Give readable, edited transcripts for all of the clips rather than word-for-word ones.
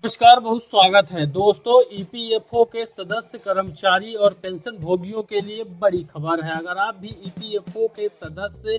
नमस्कार, बहुत स्वागत है दोस्तों। ईपीएफओ के सदस्य, कर्मचारी और पेंशन भोगियों के लिए बड़ी खबर है। अगर आप भी ईपीएफओ के सदस्य,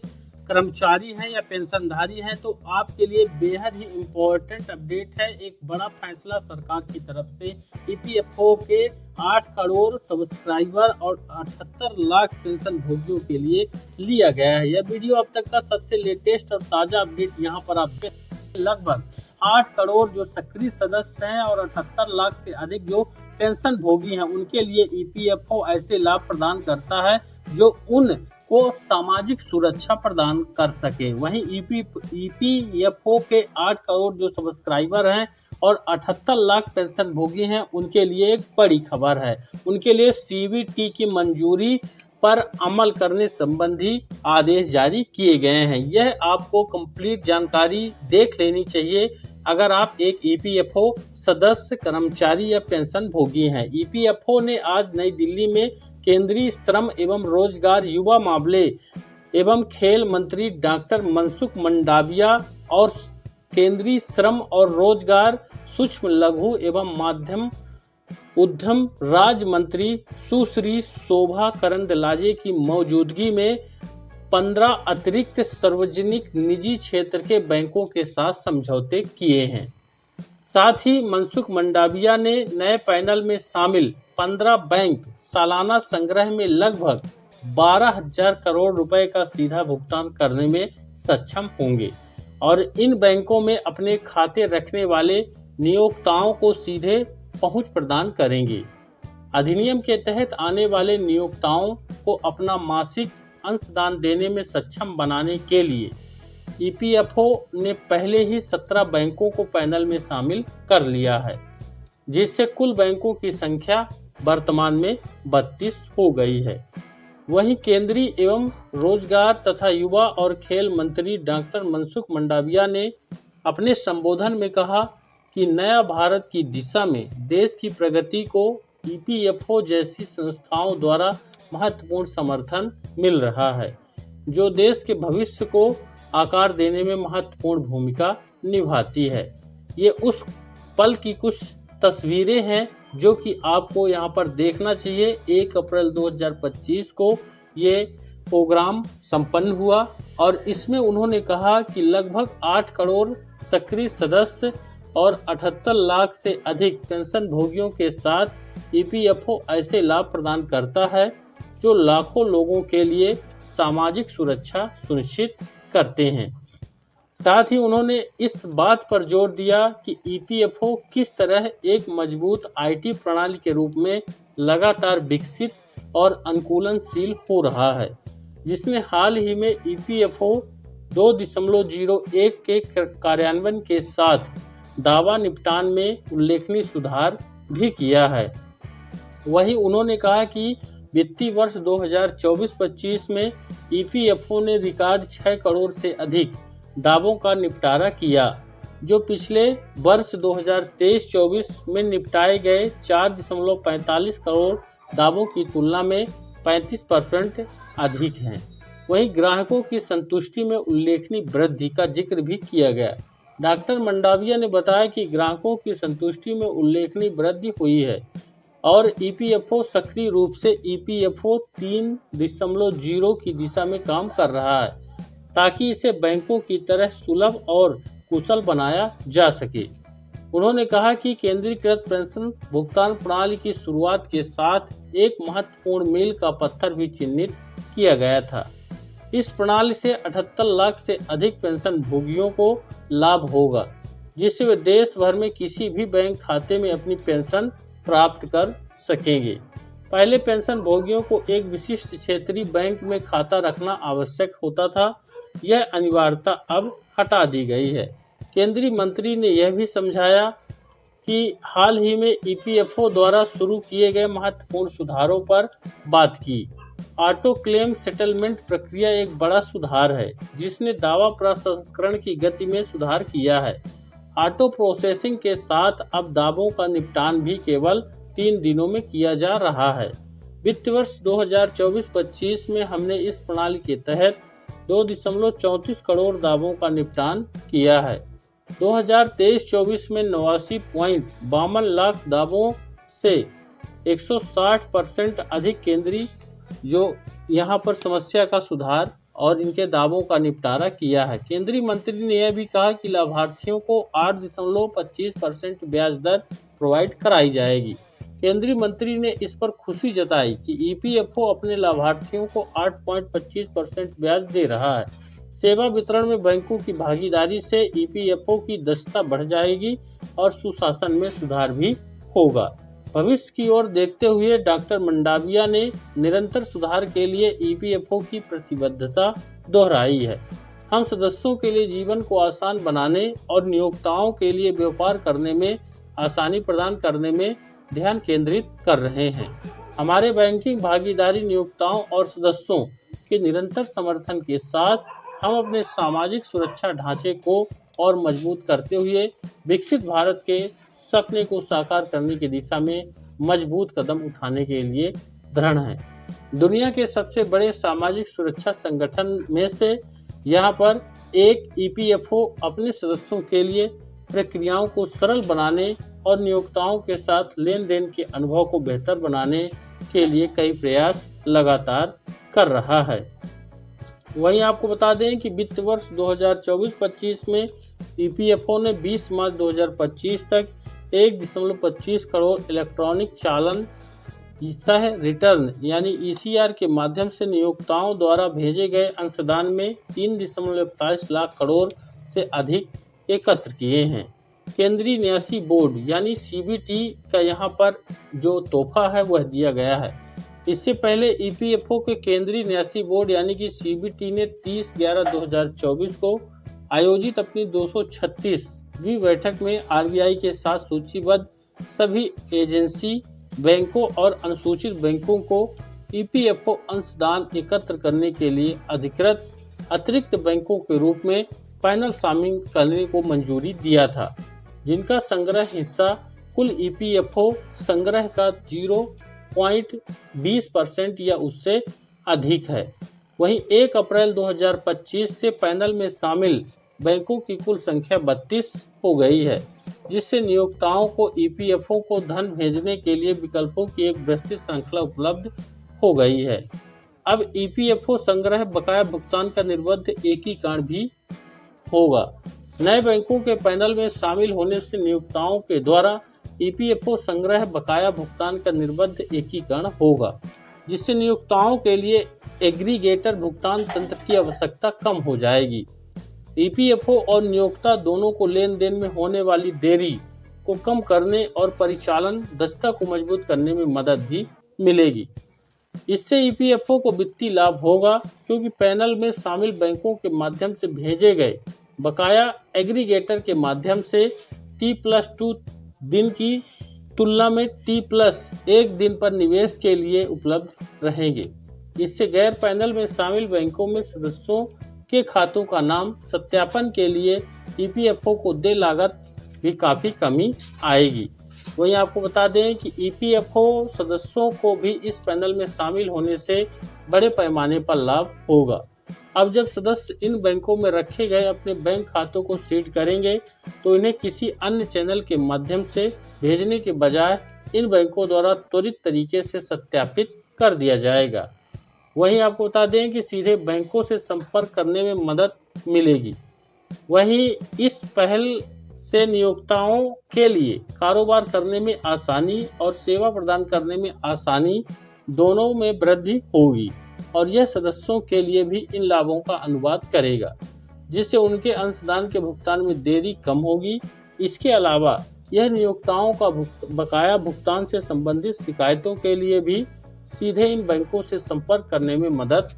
कर्मचारी हैं या पेंशनधारी हैं तो आपके लिए बेहद ही इम्पोर्टेंट अपडेट है। एक बड़ा फैसला सरकार की तरफ से ईपीएफओ के 8 करोड़ सब्सक्राइबर और 78 लाख पेंशन भोगियों के लिए लिया गया है। यह वीडियो अब तक का सबसे लेटेस्ट और ताज़ा अपडेट यहाँ पर आपके लगभग 8 करोड़ जो सक्रिय सदस्य हैं और 78 लाख से अधिक जो पेंशन भोगी हैं उनके लिए ईपीएफओ ऐसे लाभ प्रदान करता है जो उनको सामाजिक सुरक्षा प्रदान कर सके। वहीं ईपीएफओ के 8 करोड़ जो सब्सक्राइबर हैं और 78 लाख पेंशन भोगी हैं उनके लिए एक बड़ी खबर है। उनके लिए सीवीटी की मंजूरी पर अमल करने संबंधी आदेश जारी किए गए हैं। यह आपको कंप्लीट जानकारी देख लेनी चाहिए अगर आप एक ईपीएफओ सदस्य, कर्मचारी या पेंशन भोगी हैं। ईपीएफओ ने आज नई दिल्ली में केंद्रीय श्रम एवं रोजगार, युवा मामले एवं खेल मंत्री डॉक्टर मनसुख मंडाविया और केंद्रीय श्रम और रोजगार, सूक्ष्म लघु एवं मध्यम उद्यम राज्य मंत्री सुश्री शोभा करंदलाजे की मौजूदगी में 15 अतिरिक्त सार्वजनिक निजी क्षेत्र के बैंकों के साथ समझौते किए हैं। साथ ही मनसुख मंडाविया ने नए पैनल में शामिल 15 बैंक सालाना संग्रह में लगभग 12,000 करोड़ रुपए का सीधा भुगतान करने में सक्षम होंगे और इन बैंकों में अपने खाते रखने वाले नियोक्ताओं को सीधे पहुंच प्रदान करेंगे। अधिनियम के तहत आने वाले नियोक्ताओं को अपना मासिक अंशदान देने में सक्षम बनाने के लिए ईपीएफओ ने पहले ही 17 बैंकों को पैनल में शामिल कर लिया है, जिससे कुल बैंकों की संख्या वर्तमान में 32 हो गई है। वहीं केंद्रीय एवं रोजगार तथा युवा और खेल मंत्री डॉक्टर मनसुख मंडाविया ने अपने संबोधन में कहा कि नया भारत की दिशा में देश की प्रगति को ईपीएफओ जैसी संस्थाओं द्वारा महत्वपूर्ण समर्थन मिल रहा है, जो देश के भविष्य को आकार देने में महत्वपूर्ण भूमिका निभाती है। ये उस पल की कुछ तस्वीरें हैं जो कि आपको यहाँ पर देखना चाहिए। 1 अप्रैल 2025 को ये प्रोग्राम संपन्न हुआ और इसमें उन्होंने कहा कि लगभग 8 करोड़ सक्रिय सदस्य और 78 लाख से अधिक पेंशन भोगियों के साथ ईपीएफओ ऐसे लाभ प्रदान करता है जो लाखों लोगों के लिए सामाजिक सुरक्षा सुनिश्चित करते हैं। साथ ही उन्होंने इस बात पर जोर दिया कि ईपीएफओ किस तरह एक मजबूत आईटी प्रणाली के रूप में लगातार विकसित और अनुकूलनशील हो रहा है, जिसने हाल ही में ईपीएफओ 2.01 के कार्यान्वयन के साथ दावा निपटान में उल्लेखनीय सुधार भी किया है। वहीं उन्होंने कहा कि वित्तीय वर्ष 2024-25 में ईपीएफओ ने रिकॉर्ड 6 करोड़ से अधिक दावों का निपटारा किया, जो पिछले वर्ष 2023-24 में निपटाए गए 4.45 करोड़ दावों की तुलना में 35% अधिक हैं। वहीं ग्राहकों की संतुष्टि में उल्लेखनीय वृद्धि का जिक्र भी किया गया। डॉक्टर मंडाविया ने बताया कि ग्राहकों की संतुष्टि में उल्लेखनीय वृद्धि हुई है और ईपीएफओ सक्रिय रूप से ईपीएफओ 3.0 की दिशा में काम कर रहा है ताकि इसे बैंकों की तरह सुलभ और कुशल बनाया जा सके। उन्होंने कहा कि केंद्रीकृत पेंशन भुगतान प्रणाली की शुरुआत के साथ एक महत्वपूर्ण मील का पत्थर भी चिन्हित किया गया था। इस प्रणाली से 78 लाख से अधिक पेंशन भोगियों को लाभ होगा, जिससे वे देश भर में किसी भी बैंक खाते में अपनी पेंशन प्राप्त कर सकेंगे। पहले पेंशन भोगियों को एक विशिष्ट क्षेत्रीय बैंक में खाता रखना आवश्यक होता था। यह अनिवार्यता अब हटा दी गई है। केंद्रीय मंत्री ने यह भी समझाया कि हाल ही में ईपीएफओ द्वारा शुरू किए गए महत्वपूर्ण सुधारों पर बात की। ऑटो क्लेम सेटलमेंट प्रक्रिया एक बड़ा सुधार है जिसने दावा प्रसंस्करण की गति में सुधार किया है। ऑटो प्रोसेसिंग के साथ अब दावों का निपटान भी केवल 3 दिनों में किया जा रहा है। वित्त वर्ष 2024-25 में हमने इस प्रणाली के तहत 2.34 करोड़ दावों का निपटान किया है। 2023-24 में 89.52 लाख दावों से 160% अधिक केंद्रीय जो यहाँ पर समस्या का सुधार और इनके दावों का निपटारा किया है। केंद्रीय मंत्री ने यह भी कहा कि लाभार्थियों को 8.25% ब्याज दर प्रोवाइड कराई जाएगी। केंद्रीय मंत्री ने इस पर खुशी जताई कि ईपीएफओ अपने लाभार्थियों को 8.25% ब्याज दे रहा है। सेवा वितरण में बैंकों की भागीदारी से ईपीएफओ की दक्षता बढ़ जाएगी और सुशासन में सुधार भी होगा। भविष्य की ओर देखते हुए डॉक्टर मंडाविया ने निरंतर सुधार के लिए ईपीएफओ की प्रतिबद्धता दोहराई है। हम सदस्यों के लिए जीवन को आसान बनाने और नियोक्ताओं के लिए व्यापार करने में आसानी प्रदान करने में ध्यान केंद्रित कर रहे हैं। हमारे बैंकिंग भागीदारी नियोक्ताओं और सदस्यों के निरंतर समर्थन के साथ हम अपने सामाजिक सुरक्षा ढांचे को और मजबूत करते हुए विकसित भारत के सपने को साकार करने की दिशा में मजबूत कदम उठाने के लिए दृढ़ हैं। दुनिया के सबसे बड़े सामाजिक सुरक्षा संगठन में से यहाँ पर एक ईपीएफओ अपने सदस्यों के लिए प्रक्रियाओं को सरल बनाने और नियोक्ताओं के साथ लेन देन के अनुभव को बेहतर बनाने के लिए कई प्रयास लगातार कर रहा है। वहीं आपको बता दें कि वित्त वर्ष 2024-25 में ईपीएफओ ने 20 मार्च 2025 तक 1.25 करोड़ इलेक्ट्रॉनिक चालान सह रिटर्न यानी ईसीआर के माध्यम से नियोक्ताओं द्वारा भेजे गए अंशदान में 3.41 लाख करोड़ से अधिक एकत्र किए हैं। केंद्रीय न्यासी बोर्ड यानी सीबीटी का यहाँ पर जो तोहफा है वह दिया गया है। इससे पहले ईपीएफओ के केंद्रीय न्यासी बोर्ड यानी कि सीबीटी ने 30/11/2024 को आयोजित अपनी 236वीं बैठक में आरबीआई के साथ सूचीबद्ध सभी एजेंसी बैंकों और अनुसूचित बैंकों को ईपीएफओ अंशदान एकत्र करने के लिए अधिकृत अतिरिक्त बैंकों के रूप में पैनल शामिल करने को मंजूरी दिया था, जिनका संग्रह हिस्सा कुल ईपीएफओ संग्रह का 0.20% या उससे अधिक है। वहीं 1 अप्रैल 2025 से पैनल में शामिल बैंकों की कुल संख्या 32 हो गई है, जिससे नियोक्ताओं को ईपीएफओ को धन भेजने के लिए विकल्पों की एक विस्तृत श्रृंखला उपलब्ध हो गई है। अब ईपीएफओ संग्रह बकाया भुगतान का निर्बाध एकीकरण भी होगा। नए बैंकों के पैनल में शामिल होने से नियोक्ताओं के द्वारा ईपीएफओ संग्रह बकाया भुगतान का निर्बाध एकीकरण होगा, जिससे नियोक्ताओं के लिए एग्रीगेटर भुगतान तंत्र की आवश्यकता कम हो जाएगी। ईपीएफओ और नियोक्ता दोनों को लेन देन में होने वाली देरी को कम करने और परिचालन दक्षता को मजबूत करने में मदद भी मिलेगी। इससे ईपीएफओ को वित्तीय लाभ होगा, क्योंकि पैनल में शामिल बैंकों के माध्यम से भेजे गए बकाया एग्रीगेटर के माध्यम से T+2 दिन की तुलना में T+1 दिन पर निवेश के लिए उपलब्ध रहेंगे। इससे गैर पैनल में शामिल बैंकों में सदस्यों के खातों का नाम सत्यापन के लिए ईपीएफओ को देय लागत भी काफ़ी कमी आएगी। वहीं आपको बता दें कि ईपीएफओ सदस्यों को भी इस पैनल में शामिल होने से बड़े पैमाने पर लाभ होगा। अब जब सदस्य इन बैंकों में रखे गए अपने बैंक खातों को सीड करेंगे तो इन्हें किसी अन्य चैनल के माध्यम से भेजने के बजाय इन बैंकों द्वारा त्वरित तरीके से सत्यापित कर दिया जाएगा। वहीं आपको बता दें कि सीधे बैंकों से संपर्क करने में मदद मिलेगी। वहीं इस पहल से नियोक्ताओं के लिए कारोबार करने में आसानी और सेवा प्रदान करने में आसानी दोनों में वृद्धि होगी और यह सदस्यों के लिए भी इन लाभों का अनुवाद करेगा, जिससे उनके अंशदान के भुगतान में देरी कम होगी। इसके अलावा यह नियोक्ताओं का बकाया भुगतान से संबंधित शिकायतों के लिए भी सीधे इन बैंकों से संपर्क करने में मदद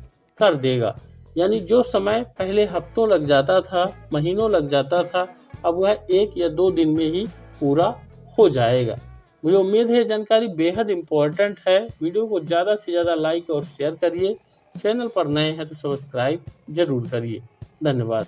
कर देगा। यानी जो समय पहले हफ्तों लग जाता था, महीनों लग जाता था, अब वह 1 या 2 दिन में ही पूरा हो जाएगा। मुझे उम्मीद है जानकारी बेहद इम्पोर्टेंट है। वीडियो को ज़्यादा से ज़्यादा लाइक और शेयर करिए। चैनल पर नए हैं तो सब्सक्राइब जरूर करिए। धन्यवाद।